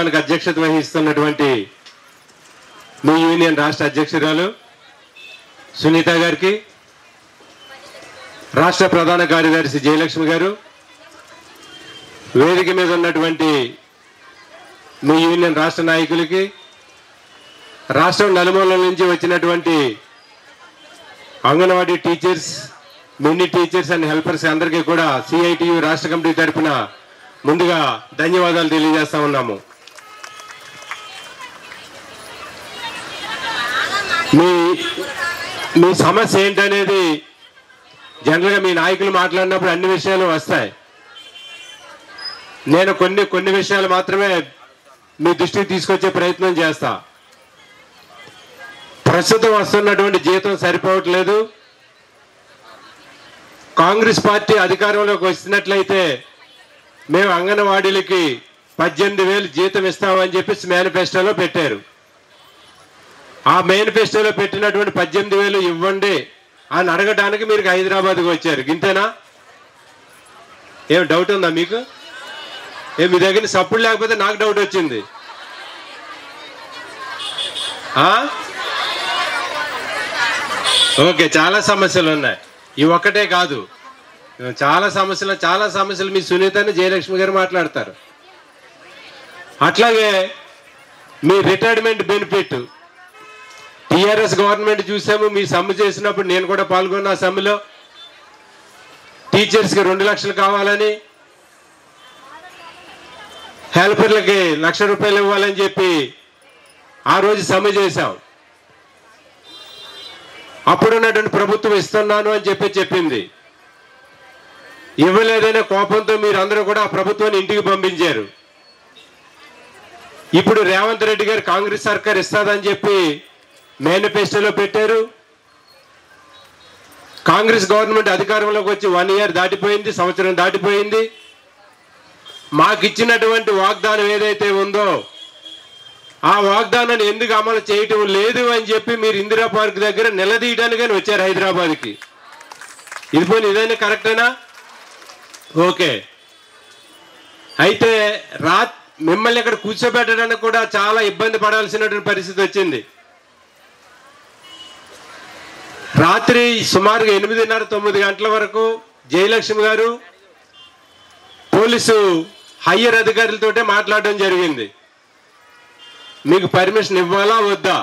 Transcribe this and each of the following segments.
కార్యక్రమానికి అధ్యక్షత వహిస్తున్నటువంటి మీ యూనియన్ రాష్ట్ర అధ్యక్షురాలు సునీత గారికి, రాష్ట్ర ప్రధాన కార్యదర్శి జయలక్ష్మి గారు, వేదిక మీద ఉన్నటువంటి మీ యూనియన్ రాష్ట్ర నాయకులకి, రాష్ట్రం నలుమూలల నుంచి వచ్చినటువంటి anganwadi teachers, mini teachers and helpers అందరికీ కూడా సిఐటియు రాష్ట్ర కమిటీ తరఫున ముందుగా ధన్యవాదాలు తెలియజేస్తా ఉన్నాము. మీ సమస్య ఏంటనేది జనరల్గా మీ నాయకులు మాట్లాడినప్పుడు అన్ని విషయాలు వస్తాయి. నేను కొన్ని విషయాలు మాత్రమే మీ దృష్టికి తీసుకొచ్చే ప్రయత్నం చేస్తా. ప్రస్తుతం వస్తున్నటువంటి జీతం సరిపోవట్లేదు. కాంగ్రెస్ పార్టీ అధికారంలోకి వచ్చినట్లయితే మేము అంగన్వాడీలకి 18,000 జీతం ఇస్తామని చెప్పేసి మేనిఫెస్టోలో పెట్టారు. ఆ మేనిఫెస్టోలో పెట్టినటువంటి 18,000 ఇవ్వండి అని అడగడానికి మీరు హైదరాబాద్కి వచ్చారు. ఇంతేనా? ఏం డౌట్ ఉందా మీకు? మీ దగ్గర సప్పుడు లేకపోతే నాకు డౌట్ వచ్చింది. ఓకే, చాలా సమస్యలు ఉన్నాయి. ఇవి ఒక్కటే కాదు, చాలా సమస్యలు మీ సునీతని జయలక్ష్మి గారు మాట్లాడతారు. అట్లాగే మీ రిటైర్మెంట్ బెనిఫిట్ టిఆర్ఎస్ గవర్నమెంట్ చూసాము. మీ సమ్మె చేసినప్పుడు నేను కూడా పాల్గొన్న సమ్మెలో టీచర్స్కి 2 లక్షలు కావాలని, హెల్పర్లకి 1,00,000 రూపాయలు ఇవ్వాలని చెప్పి ఆ రోజు సమ్మె చేశాం. అప్పుడున్నటువంటి ప్రభుత్వం ఇస్తున్నాను అని చెప్పింది. ఇవ్వలేదనే కోపంతో మీరందరూ కూడా ఆ ప్రభుత్వాన్ని ఇంటికి పంపించారు. ఇప్పుడు రేవంత్ రెడ్డి గారు కాంగ్రెస్ సర్కార్ ఇస్తాదని చెప్పి మేనిఫెస్టోలో పెట్టారు. కాంగ్రెస్ గవర్నమెంట్ అధికారంలోకి వచ్చి 1 ఇయర్ దాటిపోయింది, సంవత్సరం దాటిపోయింది. మాకు ఇచ్చినటువంటి వాగ్దానం ఏదైతే ఉందో ఆ వాగ్దానాన్ని ఎందుకు అమలు చేయటం లేదు అని చెప్పి మీరు ఇందిరా పార్క్ దగ్గర నిలదీయడానికి వచ్చారు హైదరాబాద్కి. ఇది పోనీ ఇదైనా కరెక్టేనా? ఓకే. అయితే మిమ్మల్ని ఇక్కడ కూర్చోబెట్టడానికి కూడా చాలా ఇబ్బంది పడాల్సినటువంటి పరిస్థితి వచ్చింది. రాత్రి సుమారుగా 8:30-9 గంటల వరకు జయలక్ష్మి గారు పోలీసు హయ్యర్ అధికారులతోటే మాట్లాడడం జరిగింది. మీకు పర్మిషన్ ఇవ్వాలా వద్దా,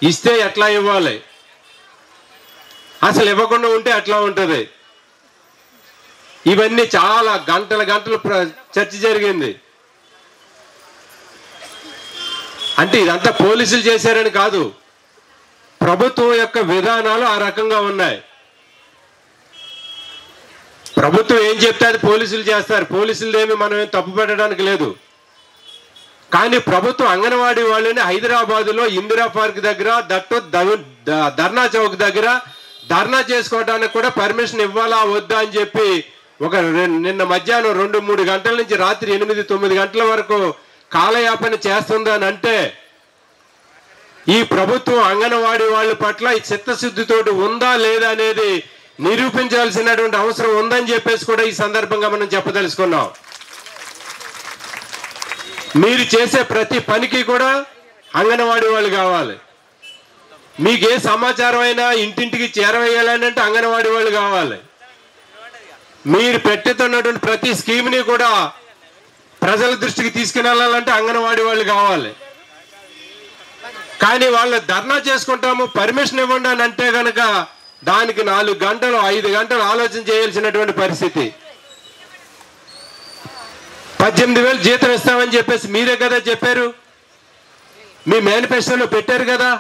ఇస్తే ఎట్లా ఇవ్వాలి, అసలు ఇవ్వకుండా ఉంటే ఎట్లా ఉంటుంది, ఇవన్నీ చాలా గంటలు చర్చ జరిగింది. అంటే ఇదంతా పోలీసులు చేశారని కాదు, ప్రభుత్వం యొక్క విధానాలు ఆ రకంగా ఉన్నాయి. ప్రభుత్వం ఏం చెప్తే అది పోలీసులు చేస్తారు. పోలీసులదేమి మనం ఏం తప్పు పెట్టడానికి లేదు. కానీ ప్రభుత్వం అంగన్వాడీ వాళ్ళని హైదరాబాదులో ఇందిరా పార్క్ దగ్గర, ధర్నా చౌక్ దగ్గర ధర్నా చేసుకోవడానికి కూడా పర్మిషన్ ఇవ్వాలా వద్దా అని చెప్పి నిన్న మధ్యాహ్నం 2-3 గంటల నుంచి రాత్రి 8-9 గంటల వరకు కాలయాపన చేస్తుందని అంటే ఈ ప్రభుత్వం అంగన్వాడీ వాళ్ళ పట్ల ఈ చిత్తశుద్ధితోటి ఉందా లేదా అనేది నిరూపించాల్సినటువంటి అవసరం ఉందని చెప్పేసి కూడా ఈ సందర్భంగా మనం చెప్పదలుచుకున్నాం. మీరు చేసే ప్రతి పనికి కూడా అంగన్వాడీ వాళ్ళు కావాలి. మీకు ఏ సమాచారం అయినా ఇంటింటికి చేరవేయాలని అంటే అంగన్వాడీ వాళ్ళు కావాలి. మీరు పెట్టుతున్నటువంటి ప్రతి స్కీమ్ని కూడా ప్రజల దృష్టికి తీసుకువెళ్ళాలంటే అంగన్వాడీ వాళ్ళు కావాలి. కానీ వాళ్ళు ధర్నా చేసుకుంటాము పర్మిషన్ ఇవ్వండి అని అంటే కనుక దానికి 4 గంటలు 5 గంటలు ఆలోచన చేయాల్సినటువంటి పరిస్థితి. 18,000 జీతం ఇస్తామని చెప్పేసి మీరే కదా చెప్పారు, మీ మేనిఫెస్టోలో పెట్టారు కదా.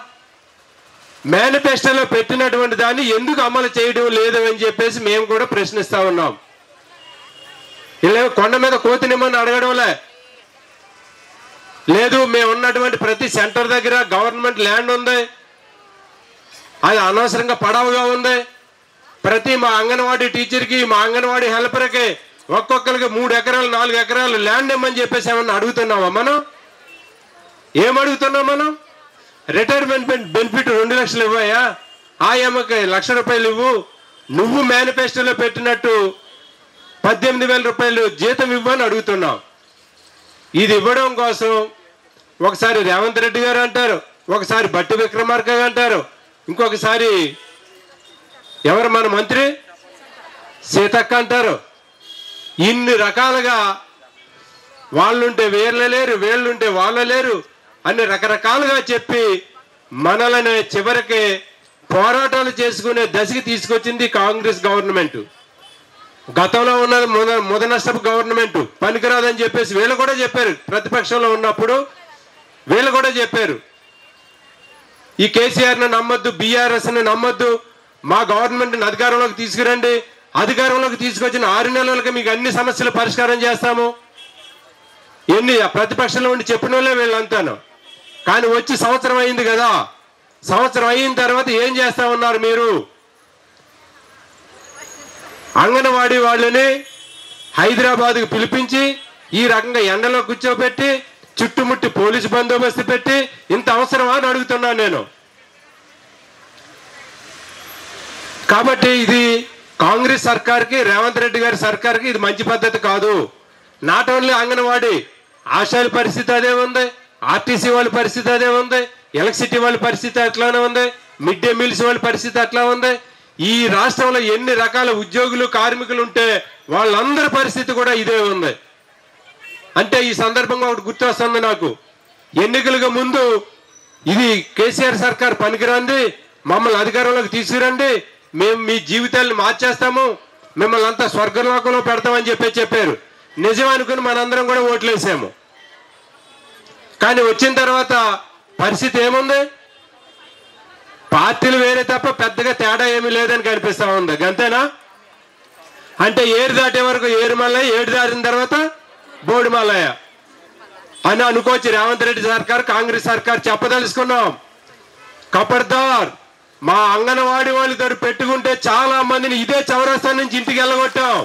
మేనిఫెస్టోలో పెట్టినటువంటి దాన్ని ఎందుకు అమలు చేయడం లేదు అని చెప్పేసి మేము కూడా ప్రశ్నిస్తా ఉన్నాం. ఇలా కొండ మీద కోతినిమ్మని అడగడంలే లేదు. మేము ఉన్నటువంటి ప్రతి సెంటర్ దగ్గర గవర్నమెంట్ ల్యాండ్ ఉంది, అది అనవసరంగా పడవగా ఉంది. ప్రతి మా అంగన్వాడీ టీచర్కి, మా అంగన్వాడీ హెల్పర్కి ఒక్కొక్కరికి 3 ఎకరాలు 4 ఎకరాలు ల్యాండ్ ఇమ్మని చెప్పేసి ఏమన్నా అడుగుతున్నావా మనం? ఏం అడుగుతున్నాం మనం? రిటైర్మెంట్ బెనిఫిట్ 2 లక్షలు ఇవ్వయా, ఆయమ్మకి 1,00,000 రూపాయలు ఇవ్వు, నువ్వు మేనిఫెస్టోలో పెట్టినట్టు 18,000 రూపాయలు జీతం ఇవ్వని అడుగుతున్నావు. ఇది ఇవ్వడం కోసం ఒకసారి రేవంత్ రెడ్డి గారు అంటారు, ఒకసారి బట్టి విక్రమార్క అంటారు, ఇంకొకసారి ఎవరు మన మంత్రి సీతక్క అంటారు. ఇన్ని రకాలుగా వాళ్ళుంటే వీళ్ళ లేరు, వీళ్ళుంటే వాళ్ళ లేరు అన్ని రకరకాలుగా చెప్పి మనల్ని చివరికి పోరాటాలు చేసుకునే దశకి తీసుకొచ్చింది కాంగ్రెస్ గవర్నమెంట్. గతంలో ఉన్నది ముదనష్టపు గవర్నమెంట్ పనికిరాదని చెప్పేసి వీళ్ళు కూడా చెప్పారు. ప్రతిపక్షంలో ఉన్నప్పుడు వీళ్ళు కూడా చెప్పారు, ఈ కేసీఆర్ని నమ్మొద్దు, బీఆర్ఎస్ని నమ్మొద్దు, మా గవర్నమెంట్ని అధికారంలోకి తీసుకురండి, అధికారంలోకి తీసుకొచ్చిన 6 నెలలకి మీకు అన్ని సమస్యలు పరిష్కారం చేస్తాము. ఎన్ని ప్రతిపక్షంలో ఉండి చెప్పిన వాళ్ళే వీళ్ళంతాను. కానీ వచ్చి సంవత్సరం అయింది కదా, సంవత్సరం అయిన తర్వాత ఏం చేస్తా ఉన్నారు మీరు? అంగన్వాడీ వాళ్ళని హైదరాబాద్కు పిలిపించి ఈ రకంగా ఎండలో కూర్చోబెట్టి చుట్టుముట్టి పోలీసు బందోబస్తు పెట్టి ఇంత అవసరమా అని అడుగుతున్నాను నేను. కాబట్టి ఇది కాంగ్రెస్ సర్కార్కి, రేవంత్ రెడ్డి గారి సర్కార్కి ఇది మంచి పద్ధతి కాదు. నాట్ ఓన్లీ అంగన్వాడీ, ఆశాల పరిస్థితి అదే ఉంది, ఆర్టీసీ వాళ్ళ పరిస్థితి అదే ఉంది, ఎలక్ట్రిసిటీ వాళ్ళ పరిస్థితి అట్లానే ఉంది, మిడ్ డే మీల్స్ వాళ్ళ పరిస్థితి అట్లా ఉంది. ఈ రాష్ట్రంలో ఎన్ని రకాల ఉద్యోగులు కార్మికులు ఉంటే వాళ్ళందరి పరిస్థితి కూడా ఇదే ఉంది. అంటే ఈ సందర్భంగా ఒకటి గుర్తొస్తుంది నాకు, ఎన్నికలకు ముందు ఇది కేసీఆర్ సర్కార్ పనికిరాంది, మమ్మల్ని అధికారంలోకి తీసుకురండి, మేము మీ జీవితాలను మార్చేస్తాము, మిమ్మల్ని అంతా స్వర్గలోకంలో పెడతామని చెప్పారు. నిజం అనుకుని మనందరం కూడా ఓట్లేసాము. కానీ వచ్చిన తర్వాత పరిస్థితి ఏముంది? పార్టీలు వేరే తప్ప పెద్దగా తేడా ఏమీ లేదని కనిపిస్తా ఉంది. అంతేనా? అంటే ఏరు దాటే వరకు ఏరుమల్లయ్య, ఏడు దాటిన తర్వాత బోడిమల్లయ్య అని అనుకోవచ్చు. రేవంత్ రెడ్డి సర్కార్, కాంగ్రెస్ సర్కార్ చెప్పదలుచుకున్నాం, ఖబర్దార్, మా అంగన్వాడీ వాళ్ళు ఇద్దరు పెట్టుకుంటే చాలా మందిని ఇదే చౌరస్తా నుంచి ఇంటికి వెళ్ళగొట్టాం.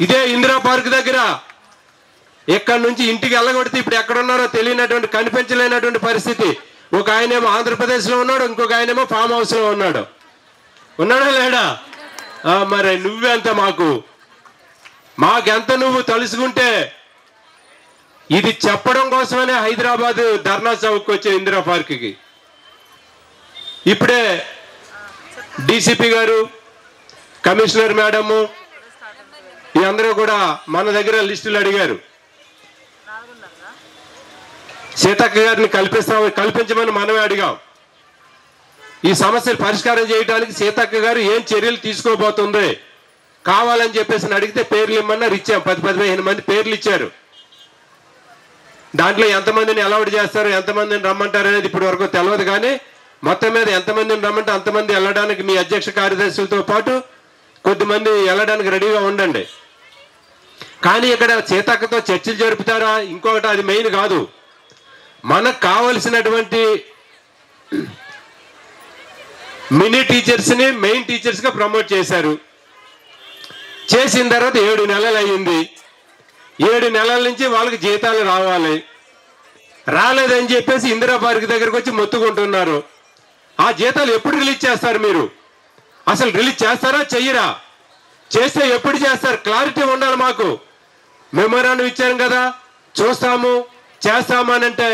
ఇదే ఇందిరా పార్క్ దగ్గర ఇక్కడ నుంచి ఇంటికి వెళ్ళగొడితే ఇప్పుడు ఎక్కడున్నారో తెలియనటువంటి, కనిపించలేనటువంటి పరిస్థితి. ఒక ఆయనేమో ఆంధ్రప్రదేశ్లో ఉన్నాడు, ఇంకొక ఆయనేమో ఫామ్ హౌస్లో ఉన్నాడా లేడా? మరి నువ్వెంత మాకెంత నువ్వు తలుసుకుంటే. ఇది చెప్పడం కోసమనే హైదరాబాద్ ధర్నా చౌక్ వచ్చే ఇందిరా పార్క్కి. ఇప్పుడే డీసీపీ గారు, కమిషనర్ మేడము ఈ అందరూ కూడా మన దగ్గర లిస్టులు అడిగారు. సీతక్క గారిని కల్పించమని మనమే అడిగాం. ఈ సమస్యలు పరిష్కారం చేయడానికి సీతక్క గారు ఏం చర్యలు తీసుకోబోతుంది కావాలని చెప్పేసి అడిగితే పేర్లు ఇమ్మన్నారు, ఇచ్చాం. 10-15 మంది పేర్లు ఇచ్చారు. దాంట్లో ఎంతమందిని అలౌడ్ చేస్తారు, ఎంతమందిని రమ్మంటారు అనేది ఇప్పటి వరకు తెలియదు. కానీ మొత్తం మీద ఎంతమందిని రమ్మంటే అంతమంది వెళ్ళడానికి మీ అధ్యక్ష కార్యదర్శులతో పాటు కొద్దిమంది వెళ్ళడానికి రెడీగా ఉండండి. కానీ ఇక్కడ సీతక్కతో చర్చలు జరుపుతారా ఇంకొకటి, అది మెయిన్ కాదు. మనకు కావలసినటువంటి మినీ టీచర్స్ని మెయిన్ టీచర్స్గా ప్రమోట్ చేశారు. చేసిన తర్వాత 7 నెలలు అయ్యింది. 7 నెలల నుంచి వాళ్ళకి జీతాలు రావాలి, రాలేదని చెప్పేసి ఇందిరా పార్క్ దగ్గరకు వచ్చి మొత్తుకుంటున్నారు. ఆ జీతాలు ఎప్పుడు రిలీజ్ చేస్తారు మీరు? అసలు రిలీజ్ చేస్తారా చెయ్యరా? చేస్తే ఎప్పుడు చేస్తారు? క్లారిటీ ఉండాలి మాకు. మెమోరాండం ఇచ్చారు కదా, చూస్తాము చేస్తాము అని అంటే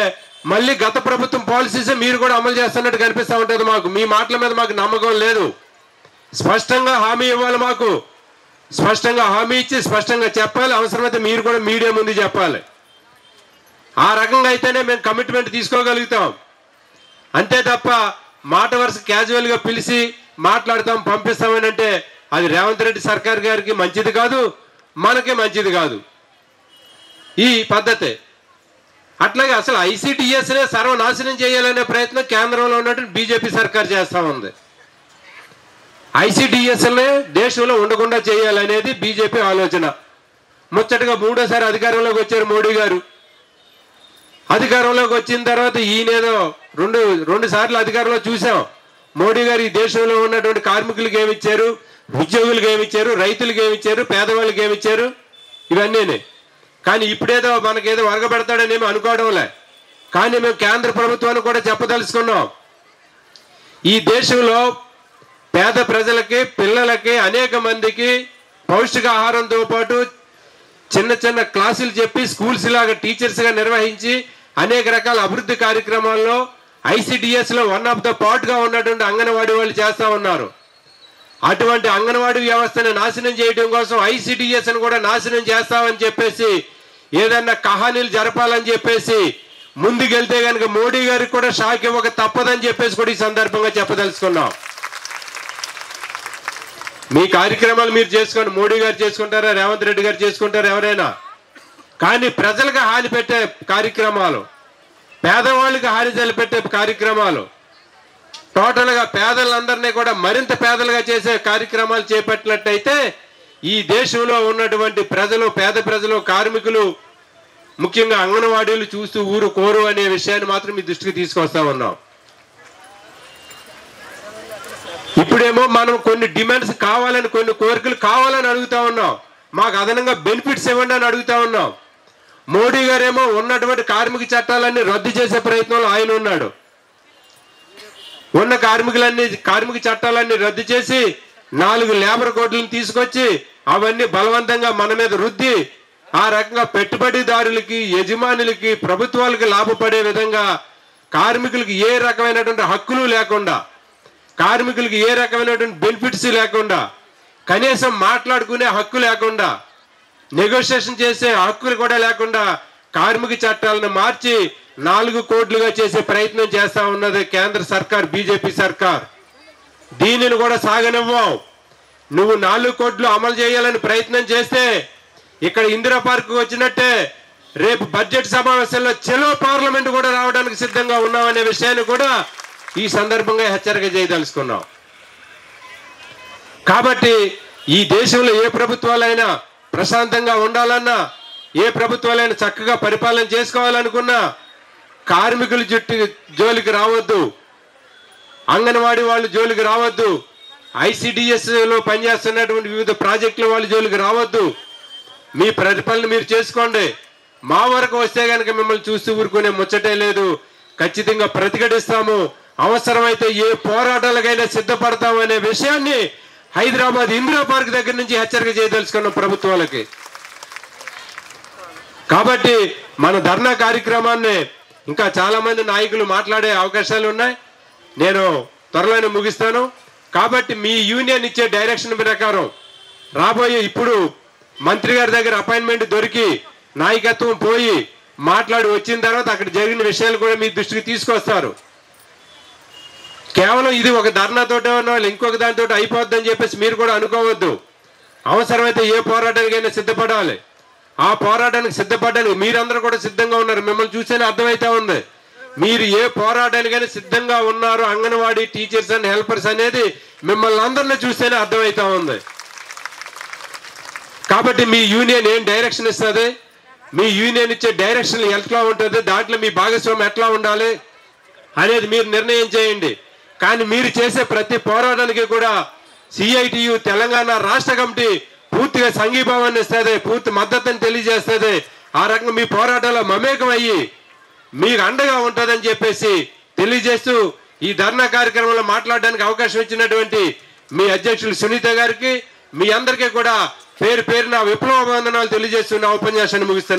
మళ్ళీ గత ప్రభుత్వం పాలసీసే మీరు కూడా అమలు చేస్తున్నట్టు కనిపిస్తూ ఉంటుంది మాకు. మీ మాటల మీద మాకు నమ్మకం లేదు. స్పష్టంగా హామీ ఇవ్వాలి, మాకు స్పష్టంగా హామీ ఇచ్చి స్పష్టంగా చెప్పాలి. అవసరమైతే మీరు కూడా మీడియా ముందు చెప్పాలి. ఆ రకంగా అయితేనే మేము కమిట్మెంట్ తీసుకోగలుగుతాం. అంతే తప్ప మాట వరుస క్యాజువల్గా పిలిచి మాట్లాడతాం పంపిస్తామని అంటే అది రేవంత్ రెడ్డి సర్కార్ గారికి మంచిది కాదు, మనకే మంచిది కాదు ఈ పద్ధతి. అట్లాగే అసలు ఐసీటీఎస్నే సర్వనాశనం చేయాలనే ప్రయత్నం కేంద్రంలో ఉన్నటువంటి బీజేపీ సర్కార్ చేస్తూ ఉంది. ఐసీటీఎస్నే దేశంలో ఉండకుండా చేయాలనేది బీజేపీ ఆలోచన. ముచ్చటగా 3వ సారి అధికారంలోకి వచ్చారు మోడీ గారు. అధికారంలోకి వచ్చిన తర్వాత ఈయనేదో రెండు సార్లు అధికారంలో చూసాం. మోడీ గారు ఈ దేశంలో ఉన్నటువంటి కార్మికులకు ఏమిచ్చారు, ఉద్యోగులకు ఏమిచ్చారు, రైతులకు ఏమిచ్చారు, పేదవాళ్ళకి ఏమిచ్చారు, ఇవన్నీ. కానీ ఇప్పుడేదో మనకేదో వరగబెడతాడని ఏమి అనుకోవడంలే. కానీ మేము కేంద్ర ప్రభుత్వాన్ని కూడా చెప్పదలుచుకున్నాం, ఈ దేశంలో పేద ప్రజలకి, పిల్లలకి, అనేక మందికి పౌష్టికాహారంతో పాటు చిన్న చిన్న క్లాసులు చెప్పి స్కూల్స్ లాగా టీచర్స్గా నిర్వహించి అనేక రకాల అభివృద్ధి కార్యక్రమాల్లో ICDSలో వన్ ఆఫ్ ద పార్ట్గా ఉన్నటువంటి అంగన్వాడీ వాళ్ళు చేస్తూ ఉన్నారు. అటువంటి అంగన్వాడీ వ్యవస్థను నాశనం చేయడం కోసం ICDSను కూడా నాశనం చేస్తామని చెప్పేసి ఏదన్నా కహానీలు జరపాలని చెప్పేసి ముందుకెళ్తే కనుక మోడీ గారికి కూడా షాక్ ఇవ్వక తప్పదని చెప్పేసి కూడా ఈ సందర్భంగా చెప్పదలుచుకున్నాం. మీ కార్యక్రమాలు మీరు చేసుకోండి, మోడీ గారు చేసుకుంటారా, రేవంత్ రెడ్డి గారు చేసుకుంటారా, ఎవరైనా. కానీ ప్రజలకు హాని పెట్టే కార్యక్రమాలు, పేదవాళ్ళకి హాని తలపెట్టే కార్యక్రమాలు, టోటల్గా పేదలందరినీ కూడా మరింత పేదలుగా చేసే కార్యక్రమాలు చేపట్టినట్టయితే ఈ దేశంలో ఉన్నటువంటి ప్రజలు, పేద ప్రజలు, కార్మికులు, ముఖ్యంగా అంగన్వాడీలు చూస్తూ ఊరు కోరు అనే విషయాన్ని మాత్రం మీ దృష్టికి తీసుకొస్తా ఉన్నాం. ఇప్పుడేమో మనం కొన్ని డిమాండ్స్ కావాలని, కొన్ని కోరికలు కావాలని అడుగుతా ఉన్నాం. మాకు అదనంగా బెనిఫిట్స్ ఇవ్వండి అని అడుగుతా ఉన్నాం. మోడీ గారేమో ఉన్నటువంటి కార్మిక చట్టాలన్నీ రద్దు చేసే ప్రయత్నంలో ఆయన ఉన్నాడు. ఉన్న కార్మిక చట్టాలన్నీ రద్దు చేసి 4 లేబర్ కోడ్లను తీసుకొచ్చి అవన్నీ బలవంతంగా మన మీద రుద్ది ఆ రకంగా పెట్టుబడిదారులకి, యజమానులకి, ప్రభుత్వాలకి లాభపడే విధంగా కార్మికులకి ఏ రకమైనటువంటి హక్కులు లేకుండా, కార్మికులకి ఏ రకమైనటువంటి బెనిఫిట్స్ లేకుండా, కనీసం మాట్లాడుకునే హక్కు లేకుండా, నెగోషియేషన్ చేసే హక్కులు కూడా లేకుండా కార్మిక చట్టాలను మార్చి 4 కోట్లుగా చేసే ప్రయత్నం చేస్తా ఉన్నది కేంద్ర సర్కార్, బీజేపీ సర్కార్. దీనిని కూడా సాగనివ్వం. నువ్వు 4 కోట్లు అమలు చేయాలని ప్రయత్నం చేస్తే ఇక్కడ ఇందిరా పార్క్ వచ్చినట్టే రేపు బడ్జెట్ సమావేశంలో చెలో పార్లమెంట్ కూడా రావడానికి సిద్ధంగా ఉన్నామనే విషయాన్ని కూడా ఈ సందర్భంగా హెచ్చరిక చేయదలుచుకున్నాం. కాబట్టి ఈ దేశంలో ఏ ప్రభుత్వాలైనా ప్రశాంతంగా ఉండాలన్నా, ఏ ప్రభుత్వాలైనా చక్కగా పరిపాలన చేసుకోవాలనుకున్నా కార్మికుల జోలికి రావద్దు, అంగన్వాడీ వాళ్ళు జోలికి రావద్దు, ICDSలో పనిచేస్తున్నటువంటి వివిధ ప్రాజెక్టుల వాళ్ళ జోలికి రావద్దు. మీ పరిపాలన మీరు చేసుకోండి. మా వరకు వస్తే కనుక మిమ్మల్ని చూస్తూ ఊరుకునే ముచ్చటే లేదు. ఖచ్చితంగా ప్రతిఘటిస్తాము. అవసరమైతే ఏ పోరాటాలకైనా సిద్ధపడతాము అనే విషయాన్ని హైదరాబాద్ ఇందిరా పార్క్ దగ్గర నుంచి హెచ్చరిక చేయదలుచుకున్న ప్రభుత్వాలకి. కాబట్టి మన ధర్నా కార్యక్రమాన్ని ఇంకా చాలా మంది నాయకులు మాట్లాడే అవకాశాలు ఉన్నాయి. నేను త్వరలోనే ముగిస్తాను. కాబట్టి మీ యూనియన్ ఇచ్చే డైరెక్షన్ ప్రకారం రాబోయే, ఇప్పుడు మంత్రి గారి దగ్గర అపాయింట్మెంట్ దొరికి నాయకత్వం పోయి మాట్లాడి వచ్చిన తర్వాత అక్కడ జరిగిన విషయాలు కూడా మీ దృష్టికి తీసుకొస్తారు. కేవలం ఇది ఒక ధర్నాతోటే ఉన్న వాళ్ళు ఇంకొక దానితో అయిపోద్దని చెప్పేసి మీరు కూడా అనుకోవద్దు. అవసరమైతే ఏ పోరాటానికైనా సిద్ధపడాలి. ఆ పోరాటానికి సిద్ధపడడానికి మీరందరూ కూడా సిద్ధంగా ఉన్నారు. మిమ్మల్ని చూస్తేనే అర్థమైతే ఉంది మీరు ఏ పోరాటానికైనా సిద్ధంగా ఉన్నారు. అంగన్వాడీ టీచర్స్ అండ్ హెల్పర్స్ అనేది మిమ్మల్ని అందరినీ చూస్తేనే అర్థమైతా ఉంది. కాబట్టి మీ యూనియన్ ఏం డైరెక్షన్ ఇస్తుంది, మీ యూనియన్ ఇచ్చే డైరెక్షన్ ఎట్లా ఉంటుంది, దాంట్లో మీ భాగస్వామ్యం ఎట్లా ఉండాలి అనేది మీరు నిర్ణయం చేయండి. కానీ మీరు చేసే ప్రతి పోరాటానికి కూడా CITU తెలంగాణ రాష్ట్ర కమిటీ పూర్తిగా సంఘీభావాన్ని ఇస్తుంది, పూర్తి మద్దతుని తెలియజేస్తుంది. ఆ రకంగా మీ పోరాటాల్లో మమేకం అయ్యి మీకు అండగా ఉంటుందని చెప్పేసి తెలియజేస్తూ ఈ ధర్నా కార్యక్రమంలో మాట్లాడడానికి అవకాశం ఇచ్చినటువంటి మీ అధ్యక్షులు సునీత గారికి, మీ అందరికీ కూడా పేరు పేరున విప్లవ వందనాలు తెలియజేస్తున్న ఉపన్యాసాన్ని ముగిస్తున్నా.